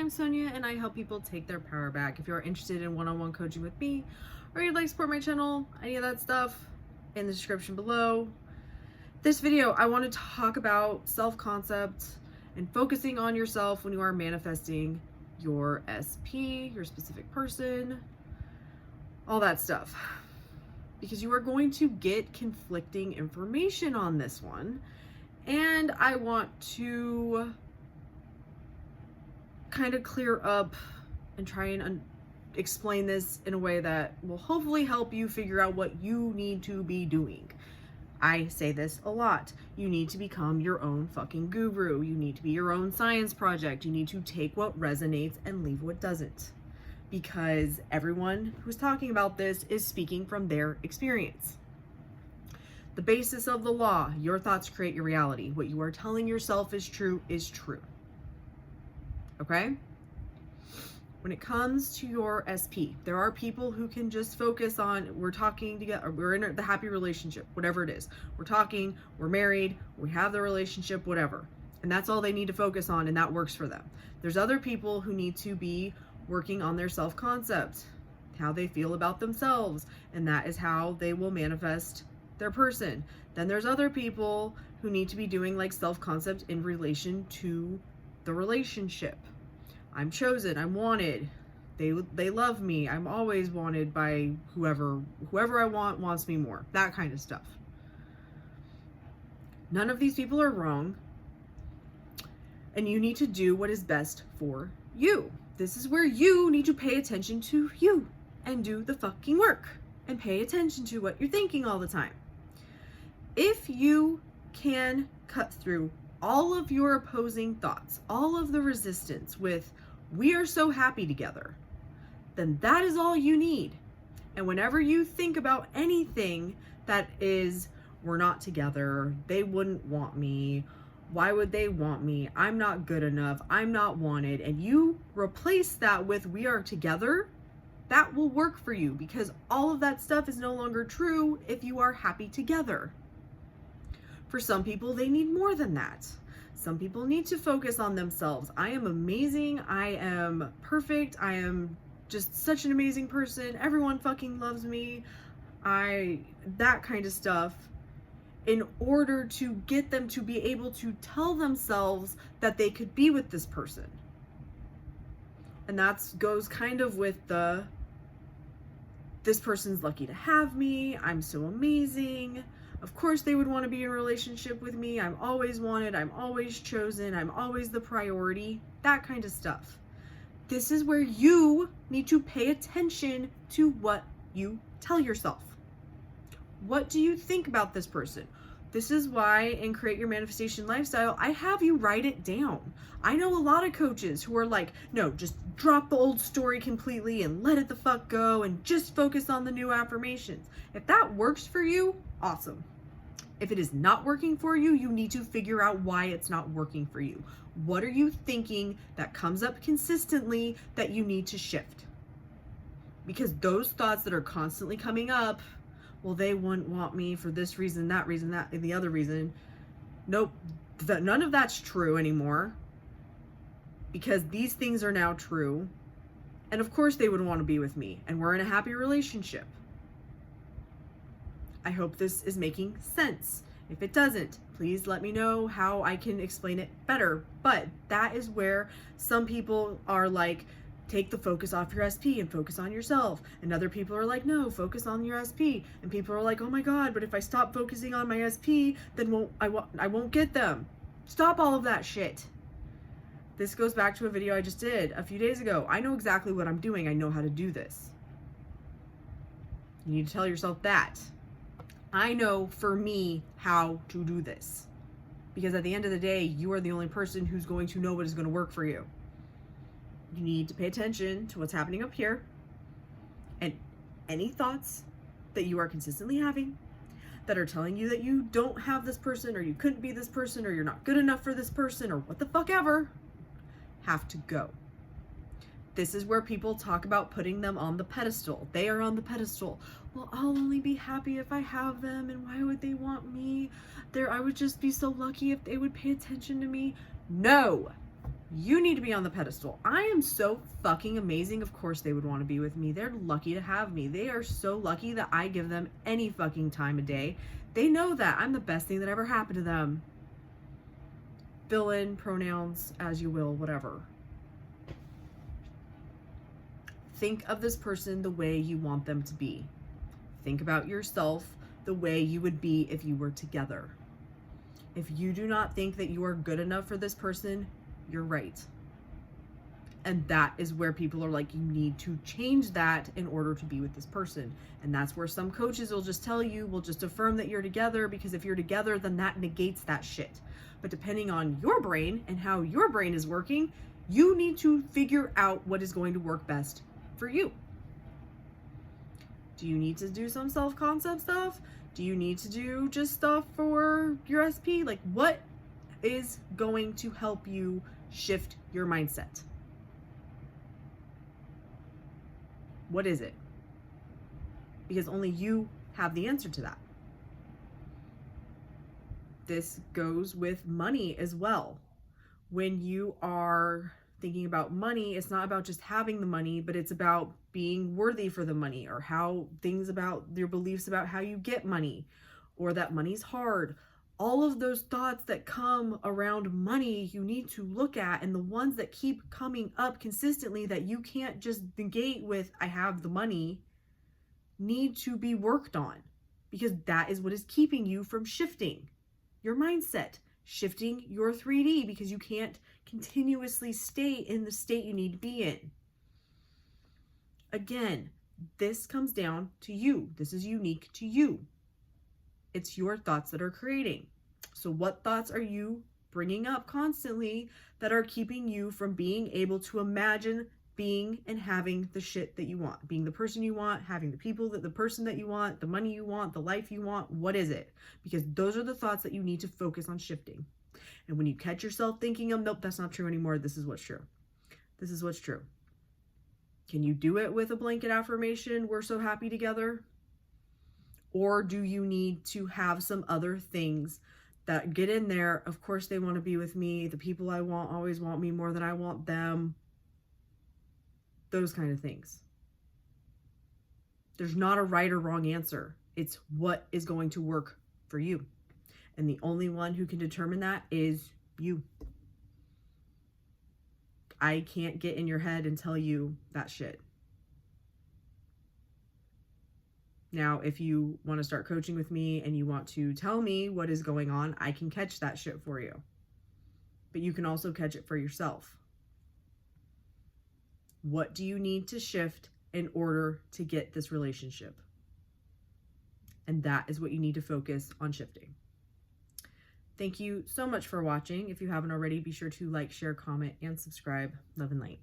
I'm Sonia and I help people take their power back. If you're interested in one-on-one coaching with me or you'd like to support my channel, any of that stuff in the description below. This video, I want to talk about self-concept and focusing on yourself when you are manifesting your SP, your specific person, all that stuff. Because you are going to get conflicting information on this one. And I want to kind of clear up and try and explain this in a way that will hopefully help you figure out what you need to be doing. I say this a lot. You need to become your own fucking guru. You need to be your own science project. You need to take what resonates and leave what doesn't. Because everyone who's talking about this is speaking from their experience. The basis of the law, your thoughts create your reality. What you are telling yourself is true is true. Okay? When it comes to your SP, there are people who can just focus on, we're talking together, we're in the happy relationship, whatever it is. We're talking, we're married, we have the relationship, whatever. And that's all they need to focus on, and that works for them. There's other people who need to be working on their self-concept, how they feel about themselves, and that is how they will manifest their person. Then there's other people who need to be doing like self-concept in relation to the relationship. I'm chosen, I'm wanted, they love me, I'm always wanted by whoever I want wants me more, that kind of stuff. None of these people are wrong, and you need to do what is best for you. This is where you need to pay attention to you and do the fucking work and pay attention to what you're thinking all the time. If you can cut through all of your opposing thoughts, all of the resistance with, we are so happy together, then that is all you need. And whenever you think about anything that is, we're not together, they wouldn't want me, why would they want me, I'm not good enough, I'm not wanted, and you replace that with, we are together, that will work for you, because all of that stuff is no longer true if you are happy together. For some people, they need more than that. Some people need to focus on themselves. I am amazing. I am perfect. I am just such an amazing person. Everyone fucking loves me. That kind of stuff, in order to get them to be able to tell themselves that they could be with this person. And that goes kind of with this person's lucky to have me. I'm so amazing. Of course they would want to be in a relationship with me. I'm always wanted. I'm always chosen. I'm always the priority. That kind of stuff. This is where you need to pay attention to what you tell yourself. What do you think about this person? This is why in Create Your Manifestation Lifestyle, I have you write it down. I know a lot of coaches who are like, no, just drop the old story completely and let it the fuck go and just focus on the new affirmations. If that works for you, awesome. If it is not working for you, you need to figure out why it's not working for you. What are you thinking that comes up consistently that you need to shift? Because those thoughts that are constantly coming up, well, they wouldn't want me for this reason, that and the other reason. Nope, none of that's true anymore, because these things are now true. And of course they would want to be with me, and we're in a happy relationship. I hope this is making sense. If it doesn't, please let me know how I can explain it better. But that is where some people are like, take the focus off your SP and focus on yourself. And other people are like, no, focus on your SP. And people are like, oh my God, but if I stop focusing on my SP, then I won't get them. Stop all of that shit. This goes back to a video I just did a few days ago. I know exactly what I'm doing. I know how to do this. You need to tell yourself that. I know for me how to do this. Because at the end of the day, you are the only person who's going to know what is going to work for you. You need to pay attention to what's happening up here, and any thoughts that you are consistently having that are telling you that you don't have this person, or you couldn't be this person, or you're not good enough for this person, or what the fuck ever, have to go. This is where people talk about putting them on the pedestal. They are on the pedestal. Well, I'll only be happy if I have them, and why would they want me? I would just be so lucky if they would pay attention to me. No, You need to be on the pedestal. I am so fucking amazing. Of course they would want to be with me. They're lucky to have me. They are so lucky that I give them any fucking time of day. They know that I'm the best thing that ever happened to them. Fill in pronouns as you will, whatever. Think of this person the way you want them to be. Think about yourself the way you would be if you were together. If you do not think that you are good enough for this person, you're right. And that is where people are like, you need to change that in order to be with this person. And that's where some coaches will just tell you, will just affirm that you're together, because if you're together, then that negates that shit. But depending on your brain and how your brain is working, you need to figure out what is going to work best for you. Do you need to do some self-concept stuff? Do you need to do just stuff for your SP? Like, what is going to help you shift your mindset? What is it? Because only you have the answer to that. This goes with money as well. When you are thinking about money, it's not about just having the money, but it's about being worthy for the money, or how things about your beliefs about how you get money, or that money's hard. All of those thoughts that come around money, you need to look at, and the ones that keep coming up consistently that you can't just negate with, I have the money, need to be worked on, because that is what is keeping you from shifting your mindset, shifting your 3D, because you can't continuously stay in the state you need to be in. Again, this comes down to you. This is unique to you. It's your thoughts that are creating. So what thoughts are you bringing up constantly that are keeping you from being able to imagine being and having the shit that you want, being the person you want, having the people that the person that you want, the money you want, the life you want? What is it? Because those are the thoughts that you need to focus on shifting. And when you catch yourself thinking, oh, nope, that's not true anymore, this is what's true. This is what's true. Can you do it with a blanket affirmation, we're so happy together? Or do you need to have some other things that get in there? Of course they want to be with me. The people I want always want me more than I want them. Those kind of things. There's not a right or wrong answer. It's what is going to work for you. And the only one who can determine that is you. I can't get in your head and tell you that shit. Now, if you want to start coaching with me and you want to tell me what is going on, I can catch that shit for you. But you can also catch it for yourself. What do you need to shift in order to get this relationship? And that is what you need to focus on shifting. Thank you so much for watching. If you haven't already, be sure to like, share, comment, and subscribe. Love and light.